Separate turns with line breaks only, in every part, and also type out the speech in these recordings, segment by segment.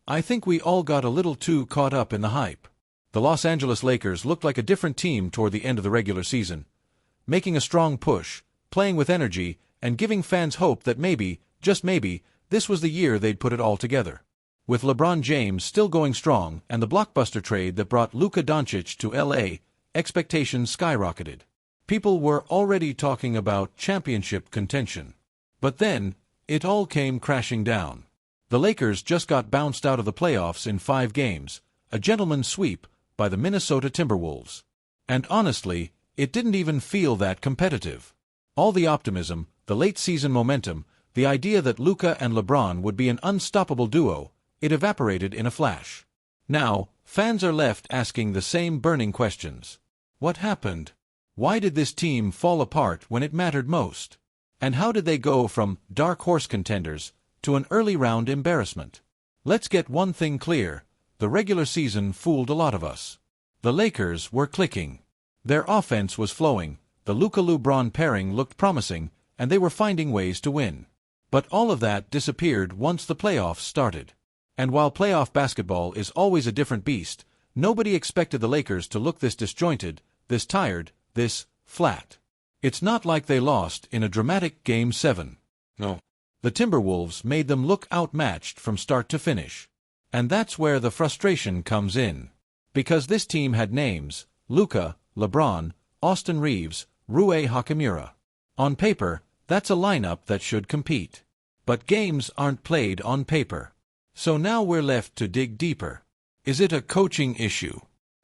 I think we all got a little too caught up in the hype. The Los Angeles Lakers looked like a different team toward the end of the regular season, making a strong push, playing with energy, and giving fans hope that maybe, just maybe, this was the year they'd put it all together. With LeBron James still going strong and the blockbuster trade that brought Luka Doncic to LA, expectations skyrocketed. People were already talking about championship contention. But then, it all came crashing down. The Lakers just got bounced out of the playoffs in 5 games, a gentleman's sweep, by the Minnesota Timberwolves. And honestly, it didn't even feel that competitive. All the optimism, the late-season momentum, the idea that Luka and LeBron would be an unstoppable duo, it evaporated in a flash. Now, fans are left asking the same burning questions. What happened? Why did this team fall apart when it mattered most? And how did they go from dark horse contenders to an early-round embarrassment? Let's get one thing clear. The regular season fooled a lot of us. The Lakers were clicking. Their offense was flowing, the Luka-LeBron pairing looked promising, and they were finding ways to win. But all of that disappeared once the playoffs started. And while playoff basketball is always a different beast, nobody expected the Lakers to look this disjointed, this tired, this flat. It's not like they lost in a dramatic Game 7. No. The Timberwolves made them look outmatched from start to finish. And that's where the frustration comes in. Because this team had names: Luka, LeBron, Austin Reeves, Rui Hachimura. On paper, that's a lineup that should compete. But games aren't played on paper. So now we're left to dig deeper. Is it a coaching issue?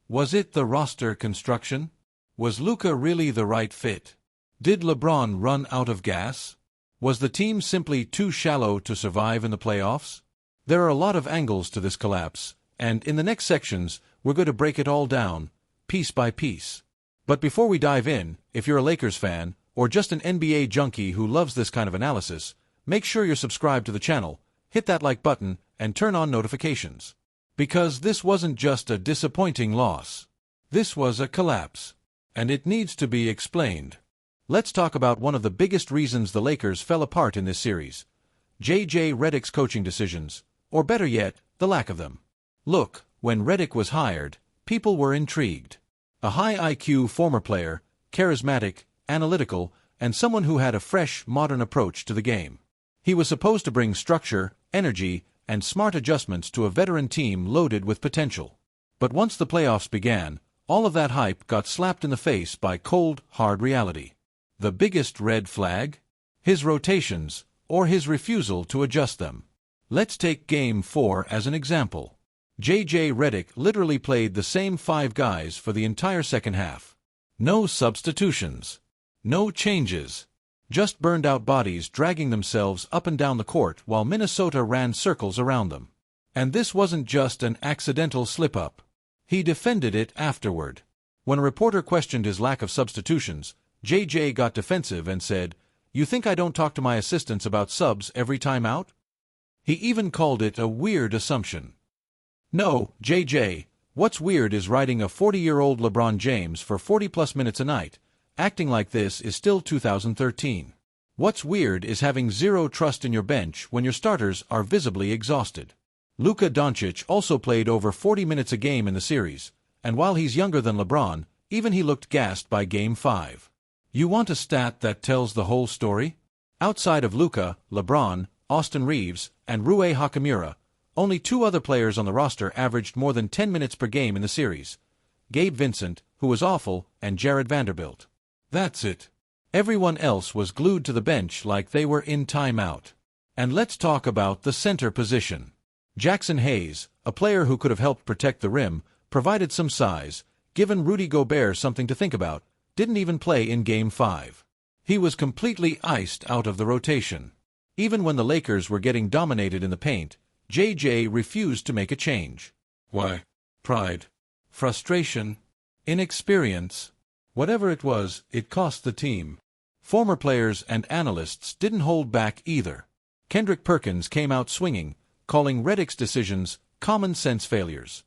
Was it the roster construction? Was Luka really the right fit? Did LeBron run out of gas? Was the team simply too shallow to survive in the playoffs? There are a lot of angles to this collapse, and in the next sections, we're going to break it all down, piece by piece. But before we dive in, if you're a Lakers fan, or just an NBA junkie who loves this kind of analysis, make sure you're subscribed to the channel, hit that like button, and turn on notifications. Because this wasn't just a disappointing loss. This was a collapse. And it needs to be explained. Let's talk about one of the biggest reasons the Lakers fell apart in this series: J.J. Redick's coaching decisions, or better yet, the lack of them. Look, when Redick was hired, people were intrigued. A high IQ former player, charismatic, analytical, and someone who had a fresh, modern approach to the game. He was supposed to bring structure, energy, and smart adjustments to a veteran team loaded with potential. But once the playoffs began, all of that hype got slapped in the face by cold, hard reality. The biggest red flag? His rotations, or his refusal to adjust them. Let's take Game 4 as an example. J.J. Redick literally played the same 5 guys for the entire second half. No substitutions. No changes. Just burned-out bodies dragging themselves up and down the court while Minnesota ran circles around them. And this wasn't just an accidental slip-up. He defended it afterward. When a reporter questioned his lack of substitutions, J.J. got defensive and said, "You think I don't talk to my assistants about subs every time out?" He even called it a weird assumption. No, J.J., what's weird is riding a 40-year-old LeBron James for 40-plus minutes a night. Acting like this is still 2013. What's weird is having zero trust in your bench when your starters are visibly exhausted. Luka Doncic also played over 40 minutes a game in the series, and while he's younger than LeBron, even he looked gassed by Game 5. You want a stat that tells the whole story? Outside of Luka, LeBron, Austin Reeves, and Rui Hachimura, only 2 other players on the roster averaged more than 10 minutes per game in the series: Gabe Vincent, who was awful, and Jared Vanderbilt. That's it. Everyone else was glued to the bench like they were in timeout. And let's talk about the center position. Jackson Hayes, a player who could have helped protect the rim, provided some size, given Rudy Gobert something to think about, didn't even play in Game 5. He was completely iced out of the rotation. Even when the Lakers were getting dominated in the paint, J.J. refused to make a change. Why? Pride. Frustration. Inexperience. Whatever it was, it cost the team. Former players and analysts didn't hold back either. Kendrick Perkins came out swinging, calling Redick's decisions common-sense failures.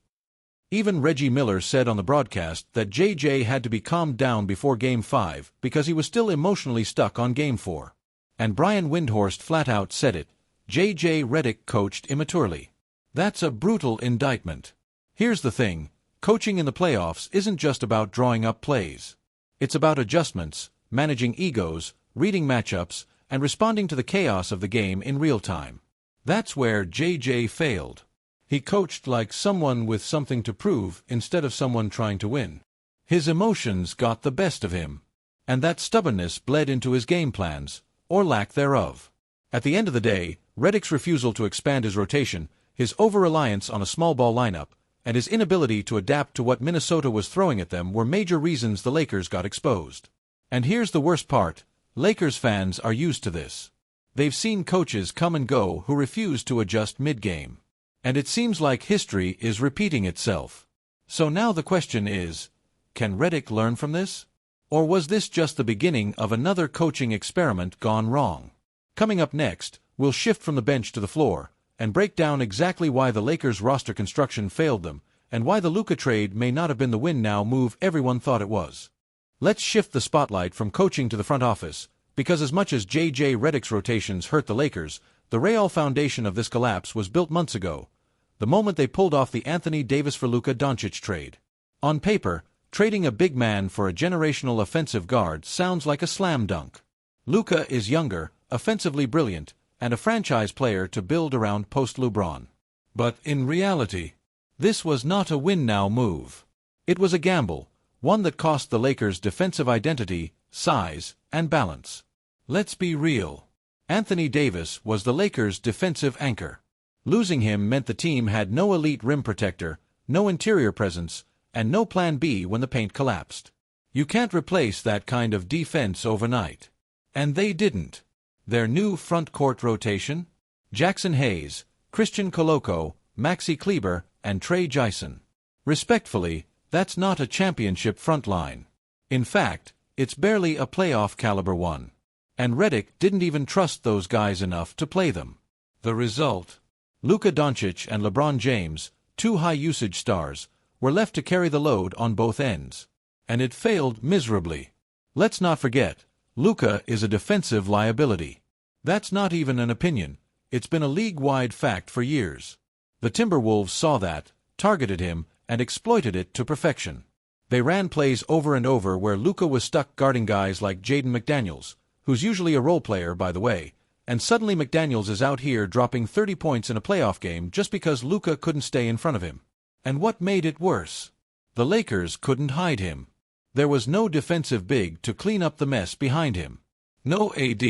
Even Reggie Miller said on the broadcast that J.J. had to be calmed down before Game 5 because he was still emotionally stuck on Game 4. And Brian Windhorst flat-out said it: J.J. Redick coached immaturely. That's a brutal indictment. Here's the thing, coaching in the playoffs isn't just about drawing up plays. It's about adjustments, managing egos, reading matchups, and responding to the chaos of the game in real time. That's where JJ failed. He coached like someone with something to prove instead of someone trying to win. His emotions got the best of him. And that stubbornness bled into his game plans, or lack thereof. At the end of the day, Redick's refusal to expand his rotation, his over-reliance on a small ball lineup, and his inability to adapt to what Minnesota was throwing at them were major reasons the Lakers got exposed. And here's the worst part, Lakers fans are used to this. They've seen coaches come and go who refuse to adjust mid-game. And it seems like history is repeating itself. So now the question is, can Redick learn from this? Or was this just the beginning of another coaching experiment gone wrong? Coming up next, we'll shift from the bench to the floor, and break down exactly why the Lakers' roster construction failed them, and why the Luka trade may not have been the win-now move everyone thought it was. Let's shift the spotlight from coaching to the front office, because as much as J.J. Redick's rotations hurt the Lakers, the real foundation of this collapse was built months ago, the moment they pulled off the Anthony Davis for Luka Doncic trade. On paper, trading a big man for a generational offensive guard sounds like a slam dunk. Luka is younger, offensively brilliant, and a franchise player to build around post-LeBron. But in reality, this was not a win-now move. It was a gamble, one that cost the Lakers defensive identity, size, and balance. Let's be real. Anthony Davis was the Lakers' defensive anchor. Losing him meant the team had no elite rim protector, no interior presence, and no plan B when the paint collapsed. You can't replace that kind of defense overnight. And they didn't. Their new front court rotation? Jackson Hayes, Christian Koloko, Maxi Kleber, and Trey Jison. Respectfully, that's not a championship front line. In fact, it's barely a playoff-caliber one. And Redick didn't even trust those guys enough to play them. The result? Luka Doncic and LeBron James, two high-usage stars, were left to carry the load on both ends. And it failed miserably. Let's not forget, Luka is a defensive liability. That's not even an opinion, it's been a league-wide fact for years. The Timberwolves saw that, targeted him, and exploited it to perfection. They ran plays over and over where Luka was stuck guarding guys like Jaden McDaniels, who's usually a role player, by the way, and suddenly McDaniels is out here dropping 30 points in a playoff game just because Luka couldn't stay in front of him. And what made it worse? The Lakers couldn't hide him. There was no defensive big to clean up the mess behind him. No AD.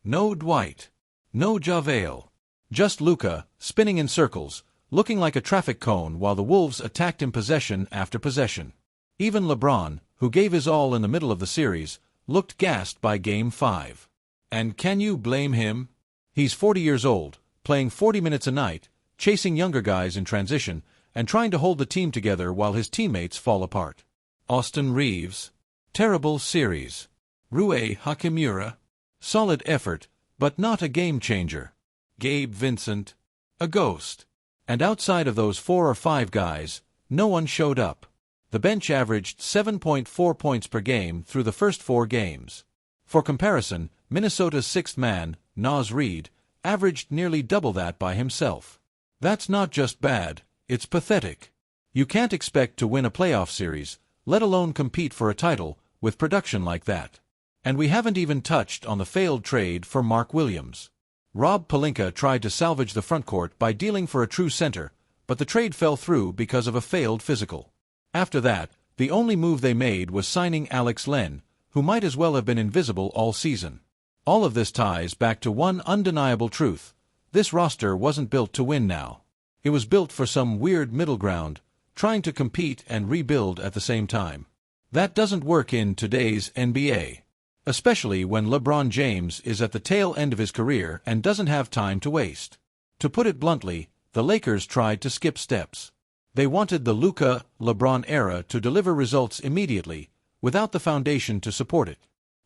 No Dwight. No JaVale. Just Luka, spinning in circles, looking like a traffic cone while the Wolves attacked him possession after possession. Even LeBron, who gave his all in the middle of the series, looked gassed by Game 5. And can you blame him? He's 40 years old, playing 40 minutes a night, chasing younger guys in transition, and trying to hold the team together while his teammates fall apart. Austin Reeves. Terrible series. Rui Hachimura. Solid effort, but not a game-changer. Gabe Vincent. A ghost. And outside of those 4 or 5 guys, no one showed up. The bench averaged 7.4 points per game through the first 4 games. For comparison, Minnesota's 6th man, Naz Reid, averaged nearly double that by himself. That's not just bad, it's pathetic. You can't expect to win a playoff series, let alone compete for a title, with production like that. And we haven't even touched on the failed trade for Mark Williams. Rob Pelinka tried to salvage the frontcourt by dealing for a true center, but the trade fell through because of a failed physical. After that, the only move they made was signing Alex Len, who might as well have been invisible all season. All of this ties back to one undeniable truth. This roster wasn't built to win now. It was built for some weird middle ground, trying to compete and rebuild at the same time. That doesn't work in today's NBA. Especially when LeBron James is at the tail end of his career and doesn't have time to waste. To put it bluntly, the Lakers tried to skip steps. They wanted the Luka, LeBron era to deliver results immediately, without the foundation to support it.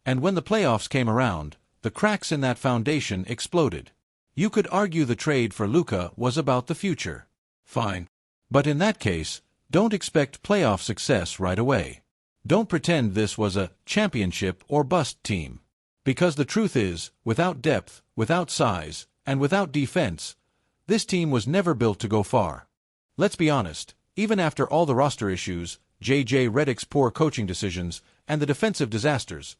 And when the playoffs came around, the cracks in that foundation exploded. You could argue the trade for Luka was about the future. Fine. But in that case, don't expect playoff success right away. Don't pretend this was a championship or bust team. Because the truth is, without depth, without size, and without defense, This team was never built to go far. Let's be honest, even after all the roster issues, J.J. Redick's poor coaching decisions, and the defensive disasters,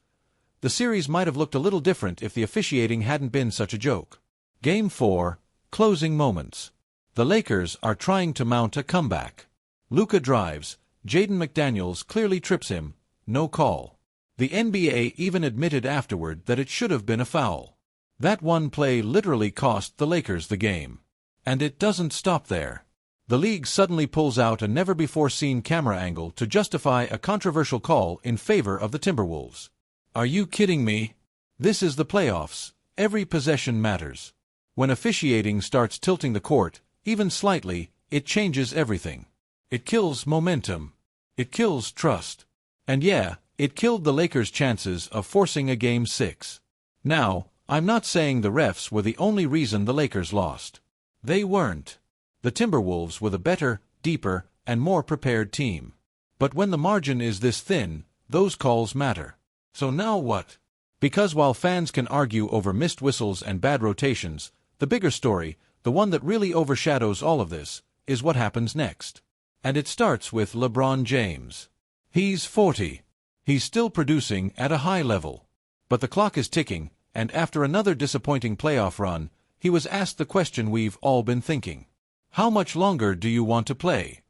the series might have looked a little different if the officiating hadn't been such a joke. Game 4, closing moments. The Lakers are trying to mount a comeback. Luka drives, Jaden McDaniels clearly trips him, no call. The NBA even admitted afterward that it should have been a foul. That one play literally cost the Lakers the game. And it doesn't stop there. The league suddenly pulls out a never-before-seen camera angle to justify a controversial call in favor of the Timberwolves. Are you kidding me? This is the playoffs. Every possession matters. When officiating starts tilting the court, even slightly, it changes everything. It kills momentum. It kills trust. And yeah, it killed the Lakers' chances of forcing a Game 6. Now, I'm not saying the refs were the only reason the Lakers lost. They weren't. The Timberwolves were the better, deeper, and more prepared team. But when the margin is this thin, those calls matter. So now what? Because while fans can argue over missed whistles and bad rotations, the bigger story, the one that really overshadows all of this, is what happens next. And it starts with LeBron James. He's 40. He's still producing at a high level. But the clock is ticking, and after another disappointing playoff run, he was asked the question we've all been thinking. How much longer do you want to play?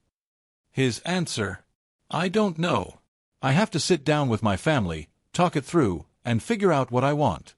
His answer: I don't know. I have to sit down with my family, talk it through, and figure out what I want.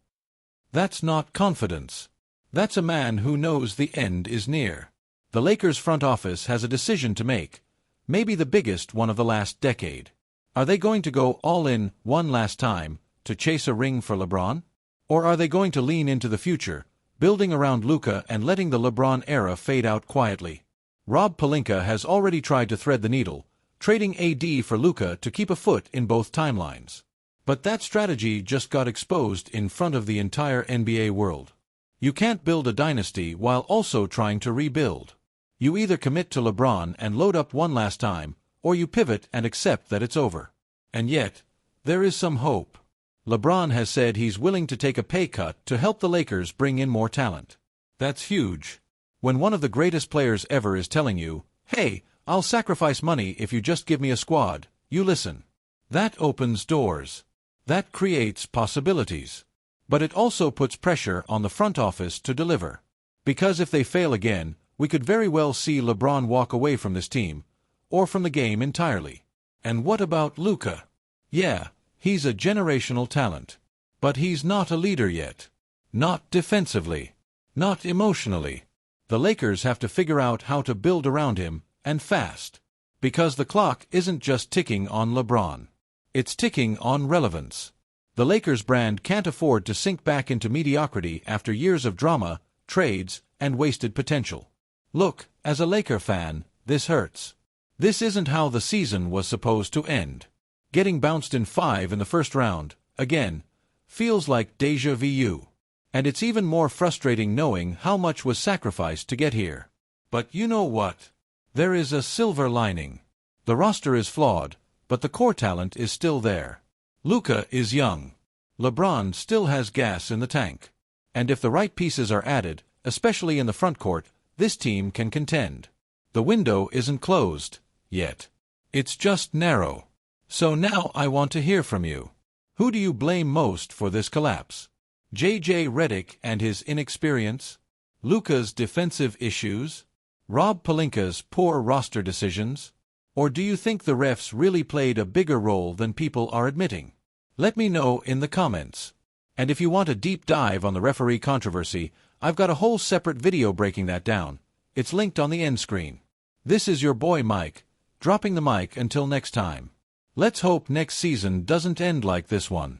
That's not confidence. That's a man who knows the end is near. The Lakers front office has a decision to make, maybe the biggest one of the last decade. Are they going to go all in one last time to chase a ring for LeBron? Or are they going to lean into the future, building around Luka and letting the LeBron era fade out quietly? Rob Pelinka has already tried to thread the needle, trading AD for Luka to keep a foot in both timelines. But that strategy just got exposed in front of the entire NBA world. You can't build a dynasty while also trying to rebuild. You either commit to LeBron and load up one last time, or you pivot and accept that it's over. And yet, there is some hope. LeBron has said he's willing to take a pay cut to help the Lakers bring in more talent. That's huge. When one of the greatest players ever is telling you, hey, I'll sacrifice money if you just give me a squad, you listen. That opens doors. That creates possibilities. But it also puts pressure on the front office to deliver. Because if they fail again, we could very well see LeBron walk away from this team, or from the game entirely. And what about Luka? Yeah, he's a generational talent. But he's not a leader yet. Not defensively. Not emotionally. The Lakers have to figure out how to build around him, and fast. Because the clock isn't just ticking on LeBron. It's ticking on relevance. The Lakers brand can't afford to sink back into mediocrity after years of drama, trades, and wasted potential. Look, as a Laker fan, this hurts. This isn't how the season was supposed to end. Getting bounced in 5 in the first round, again, feels like déjà vu. And it's even more frustrating knowing how much was sacrificed to get here. But you know what? There is a silver lining. The roster is flawed, but the core talent is still there. Luka is young. LeBron still has gas in the tank. And if the right pieces are added, especially in the front court, this team can contend. The window isn't closed, yet. It's just narrow. So now I want to hear from you. Who do you blame most for this collapse? J.J. Redick and his inexperience? Luka's defensive issues? Rob Pelinka's poor roster decisions? Or do you think the refs really played a bigger role than people are admitting? Let me know in the comments. And if you want a deep dive on the referee controversy, I've got a whole separate video breaking that down. It's linked on the end screen. This is your boy Mike, dropping the mic until next time. Let's hope next season doesn't end like this one.